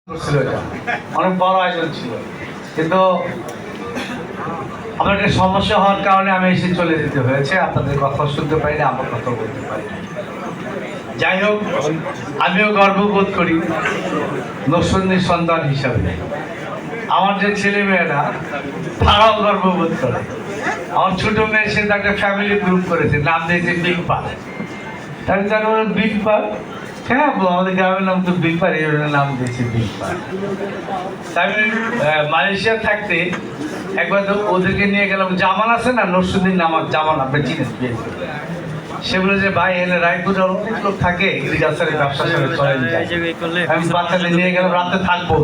অনেক বড় আয়োজন ছিল, কিন্তু আমার একটা সমস্যা হওয়ার কারণে আমি এসে চলে যেতে হয়েছে। আপনাদের কথা শুনতে পারি না, আমার কথা বলতে পারি না। যাই হোক, আমিও গর্ববোধ করি নরসিংদীর সন্তান হিসাবে। আমার যে ছেলে মেয়েরা তারাও গর্ববোধ করে। আমার ছোট মেয়ে সে একটা ফ্যামিলি গ্রুপ করেছে, নাম দিয়েছে বিগ পা। তাহলে তারা বিগ পা, হ্যাঁ আমাদের গ্রামের নাম তো বিগ পা, এই নাম দিয়েছে বিগ পা। আমি মালয়েশিয়া থাকতে একবার তো ওদেরকে নিয়ে গেলাম। জামান আছে না, নরসিংদীর নাম জামান, আপনি চিনেন। সে বলে যে ভাই এনে রায়পুরে অনেক লোক থাকে, এগ্রিকালচারের ব্যবসার সাথে চলে। আমি বাচ্চাদের নিয়ে গেলাম, রাতে থাকবো।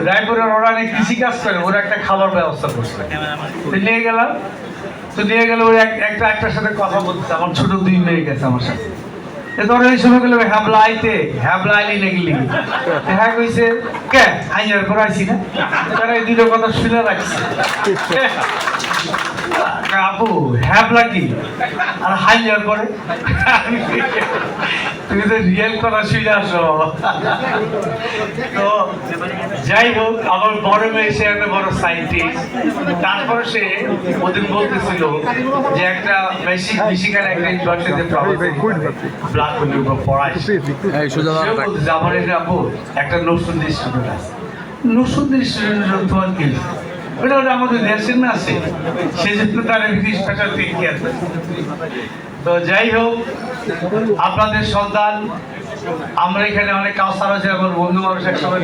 রায়পুরের ওরা অনেক কৃষি কাজ করে, ওরা একটা খাবার ব্যবস্থা করছে, নিয়ে গেলাম। তো নিয়ে গেলে ওই একটার সাথে কথা বলতে, আমার ছোট 2 মেয়ে গেছে আমার সাথে। তোর এই সময় গেলে হ্যাবলা আইতে, হ্যাবলা আইলি নাকি লিখি হ্যাঁ কইছে কে আইয়ার পর আইসি না, তারা এই দুটো কথা শুনে রাখছে। আপু হ্যাবলা কি আর হাইয়ার পরে, তুমি তো রিয়েল কথা শুনে আসো। তো যাই হোক, আমার বড় মেয়ে সে একটা বড় সাইন্টিস্ট। তারপরে সে ওদিন বলতেছিল যে একটা মেক্সিকান একটা ইউনিভার্সিটিতে ব্লাড পড়াইছে। আমার এটা আপু একটা নরসিংদীর স্টুডেন্ট আছে, নরসিংদীর স্টুডেন্ট তোমার কি ওটা ওটা আমাদের দেশের না আছে, সেই জন্য তার স্পেশাল টেক কেয়ার। তো যাই হোক, আপনাদের সন্তান, আমরা এখানে অনেক কাউসার আছে, আমার বন্ধু মানুষ একসময়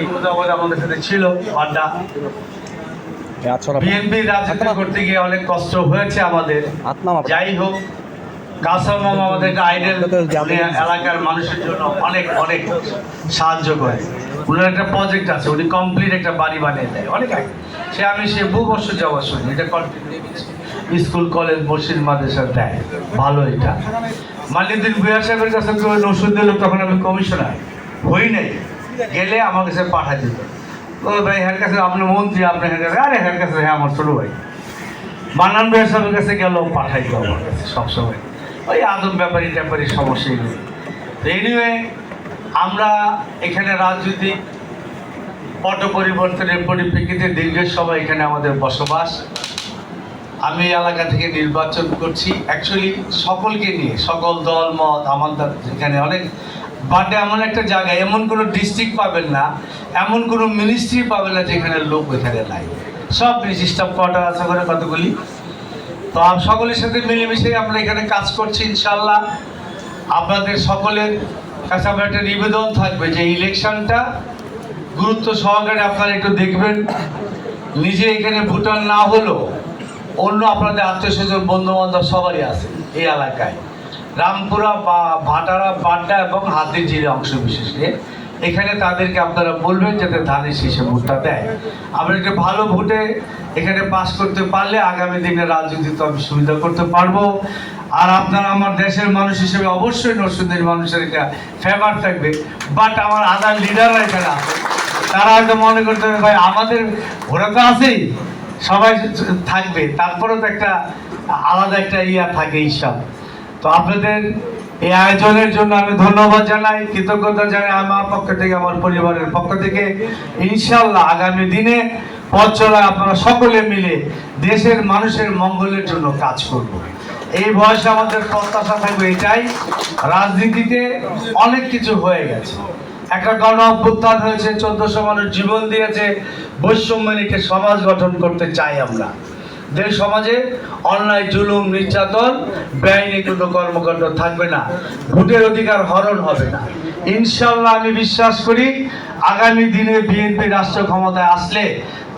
আমাদের সাথে ছিল আড্ডা। বিএনপি রাজনীতি করতে গিয়ে অনেক কষ্ট হয়েছে আমাদের। যাই হোক, কাউসার মামা আমাদের আইডেল, এলাকার মানুষের জন্য অনেক অনেক সাহায্য করে। উনার একটা প্রজেক্ট আছে, উনি কমপ্লিট একটা বাড়ি বানিয়ে দেয় অনেক আগে। সে বহু বছর যাওয়ার শুনি, এটা স্কুল কলেজ মসজিদ মাদ্রাসা দেয়, ভালো। এটা মালিকদিন ভুয়া সাহেবের কাছে নরসিংদীর লোক, তখন আমি কমিশনার হই নাই, গেলে আমার কাছে পাঠাই দিত। ও ভাই হ্যার কাছে আপনার মন্ত্রী, আপনার হ্যার কাছে, আরে হ্যার কাছে হ্যাঁ আমার ছোটো ভাই। মান্নান ভুয়া সাহেবের কাছে গেল, পাঠাইতো আমার কাছে সবসময়। ওই আদম ব্যাপারী ট্যাপারি সমস্যাই নেই। তো এনিওয়ে, আমরা এখানে রাজনৈতিক পট পরিবর্তনের পরিপ্রেক্ষিতে দীর্ঘের সময় এখানে আমাদের বসবাস। আমি এলাকা থেকে নির্বাচন করছি অ্যাকচুয়ালি সকলকে নিয়ে, সকল দল মত আমাদের এখানে অনেক। বাট এমন একটা জায়গায়, এমন কোনো ডিস্ট্রিক্ট পাবেন না, এমন কোনো মিনিস্ট্রি পাবেন না যেখানে লোক এখানে নাই। সব স্টাফ কোয়ার্টার আছে করে কতগুলি। তো সকলের সাথে মিলেমিশে আমরা এখানে কাজ করছি ইনশাল্লাহ। আপনাদের সকলের কাছে আমার একটা নিবেদন থাকবে যে ইলেকশনটা গুরুত্ব সহকারে আপনারা একটু দেখবেন। নিজে এখানে ভোটার না হলেও অন্য আপনাদের আত্মীয় স্বজন বন্ধু বান্ধব সবারই আছে এই এলাকায়, রামপুরা বা ভাটারা বাড্ডা এবং হাতিরঝিলের অংশ বিশেষে। এখানে তাদেরকে আপনারা বলবেন যাতে ধানের শীষে ভোটটা দেয়। আমরা একটা ভালো ভোটে এখানে পাস করতে পারলে আগামী দিনে রাজনীতিতে আমি সুবিধা করতে পারবো। আর আপনারা আমার দেশের মানুষ হিসেবে অবশ্যই নরসিংদীর মানুষের এটা ফেভার থাকবে। বাট আমার আদার লিডাররা এখানে আছে, তারা হয়তো মনে করতে হবে ভাই আমাদের, ওরা তো আছেই, সবাই থাকবে, তারপরেও তো একটা আলাদা একটা ইয়া থাকে হিসাব। তো আপনাদের এই আয়োজনের জন্য আমি ধন্যবাদ জানাই, কৃতজ্ঞতা জানাই আমার পক্ষ থেকে, আমার পরিবারের পক্ষ থেকে। ইনশাল্লাহ আগামী দিনে পথ চলায় আপনারা সকলে মিলে দেশের মানুষের মঙ্গলের জন্য কাজ করব। এই বয়সে আমাদের প্রত্যাশা থাকবে এটাই। রাজনীতিতে অনেক কিছু হয়ে গেছে, একটা গণ অভ্যুত্থান হয়েছে, 1400 মানুষ জীবন দিয়েছে, বৈষম্যনীকে সমাজ গঠন করতে চাই আমরা। দেশ সমাজে অন্যায় জুলুম নির্যাতন বেআইনি কোনো কর্মকাণ্ড থাকবে না, ভোটের অধিকার হরণ হবে না। ইনশাল্লাহ আমি বিশ্বাস করি আগামী দিনে বিএনপি রাষ্ট্র ক্ষমতায় আসলে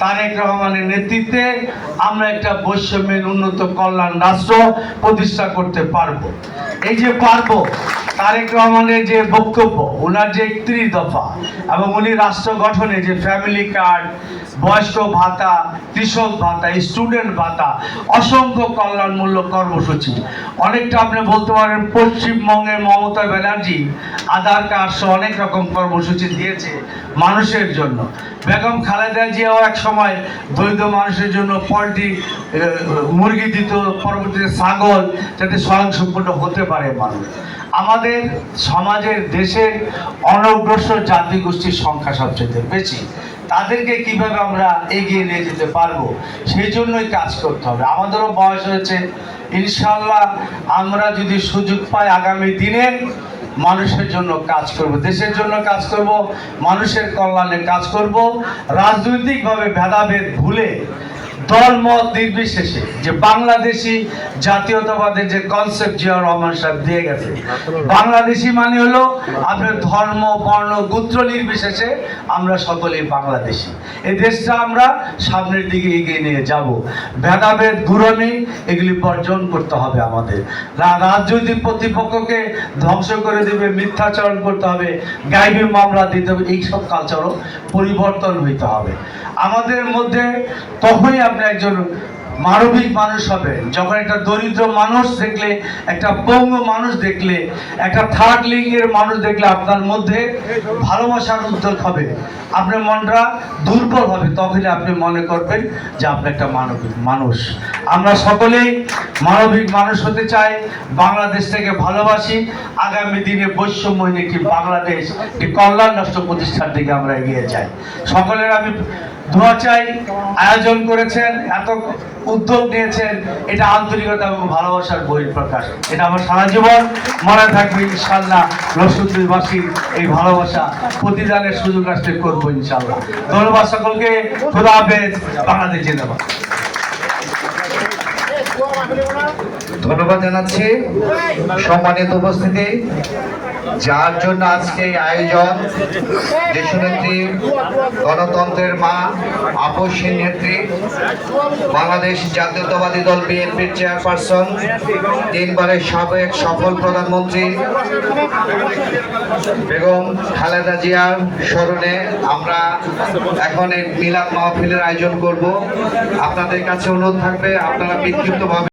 তারেক রহমানের নেতৃত্বে আমরা একটা বৈষম্যের উন্নত কল্যাণ রাষ্ট্র প্রতিষ্ঠা করতে পারবো। এই যে পারবো, তারেক রহমানের যে বক্তব্য, ওনার যে 31 দফা এবং উনি রাষ্ট্র গঠনে যে ফ্যামিলি কার্ড, বয়স্ক ভাতা, কৃষক ভাতা, স্টুডেন্ট ভাতা, অসংখ্য কল্যাণমূলক কর্মসূচি, অনেকটা আপনি বলতে পারেন পশ্চিমবঙ্গের মমতা ব্যানার্জি আধার কার্ড সহ অনেক রকম কর্মসূচি দিয়েছে মানুষের জন্য। বেগম খালেদা জিয়াও এক সময় দরিদ্র মানুষের জন্য পোলট্রি, মুরগি দিত, পরবর্তীতে ছাগল, যাতে স্বয়ংসম্পূর্ণ হতে পারে মানুষ। আমাদের সমাজের দেশের অনগ্রসর জাতিগোষ্ঠীর সংখ্যা সবচেয়ে বেশি। তাদেরকে কিভাবে আমরা এগিয়ে নিয়ে যেতে পারবো সেই জন্যই কাজ করতে হবে। আমাদেরও বয়স হয়েছে, ইনশাআল্লাহ আমরা যদি সুযোগ পাই আগামী দিনে মানুষের জন্য কাজ করব, দেশের জন্য কাজ করব, মানুষের কল্যাণে কাজ করব। রাজনৈতিকভাবে ভেদাভেদ ভুলে দল মত নির্বিশেষে যে বাংলাদেশি জাতীয়তাবাদের যে কনসেপ্ট জিয়াউর রহমান সাহেব দিয়ে গেছে, বাংলাদেশি মানে হলো আপনার ধর্ম বর্ণ গোত্র নির্বিশেষে আমরা সকলেই বাংলাদেশি। এই দেশটা আমরা সামনের দিকে এগিয়ে নিয়ে যাব। ভেদাভেদ গুরমি এগুলি বর্জন করতে হবে আমাদের। রাজনৈতিক প্রতিপক্ষকে ধ্বংস করে দেবে, মিথ্যাচরণ করতে হবে, গাইবি মামলা দিতে হবে, এইসব কালচারও পরিবর্তন হইতে হবে আমাদের মধ্যে। তখনই আপনি একজন মানবিক মানুষ হবেন যখন একটা দরিদ্র মানুষ দেখলে, একটা পঙ্গু মানুষ দেখলে, একটা থার্ড লিঙ্গের মানুষ দেখলে আপনার মধ্যে ভালোবাসার উদ্যোগ হবে, আপনার মনটা দুর্বল হবে, তখনই আপনি মনে করবেন যে আপনি একটা মানবিক মানুষ। আমরা সকলেই মানবিক মানুষ হতে চাই, বাংলাদেশটাকে ভালোবাসি। আগামী দিনে বৈষম্যহীন একটি বাংলাদেশ, একটি কল্যাণ রাষ্ট্র প্রতিষ্ঠার দিকে আমরা এগিয়ে যাই। সকলের আমি দোয়া চাই। আয়োজন করেছেন, এত উদ্যোগ নিয়েছেন, এটা আন্তরিকতা এবং ভালোবাসার বহিঃপ্রকাশ। এটা আমার সারা জীবন মনে থাকবে ইনশাআল্লাহ। রসুলবাসীর এই ভালোবাসা প্রতিদানের সুযোগ আসলে করবো ইনশাআল্লাহ। ধন্যবাদ সকলকে। খোদা হাফেজ। বাংলাদেশ জিন্দাবাদ। ধন্যবাদ জানাচ্ছি সম্মানিত উপস্থিতি, যার জন্য আজকে এই আয়োজন। দেশনেত্রী, গণতন্ত্রের মা, আপসী নেত্রী, বাংলাদেশ জাতীয়তাবাদী দল বিএনপির চেয়ারপারসন, 3 বারের সাবেক সফল প্রধানমন্ত্রী বেগম খালেদা জিয়ার স্মরণে আমরা এখন এই মিলাদ মাহফিলের আয়োজন করব। আপনাদের কাছে অনুরোধ থাকবে আপনারা বিক্ষিপ্তভাবে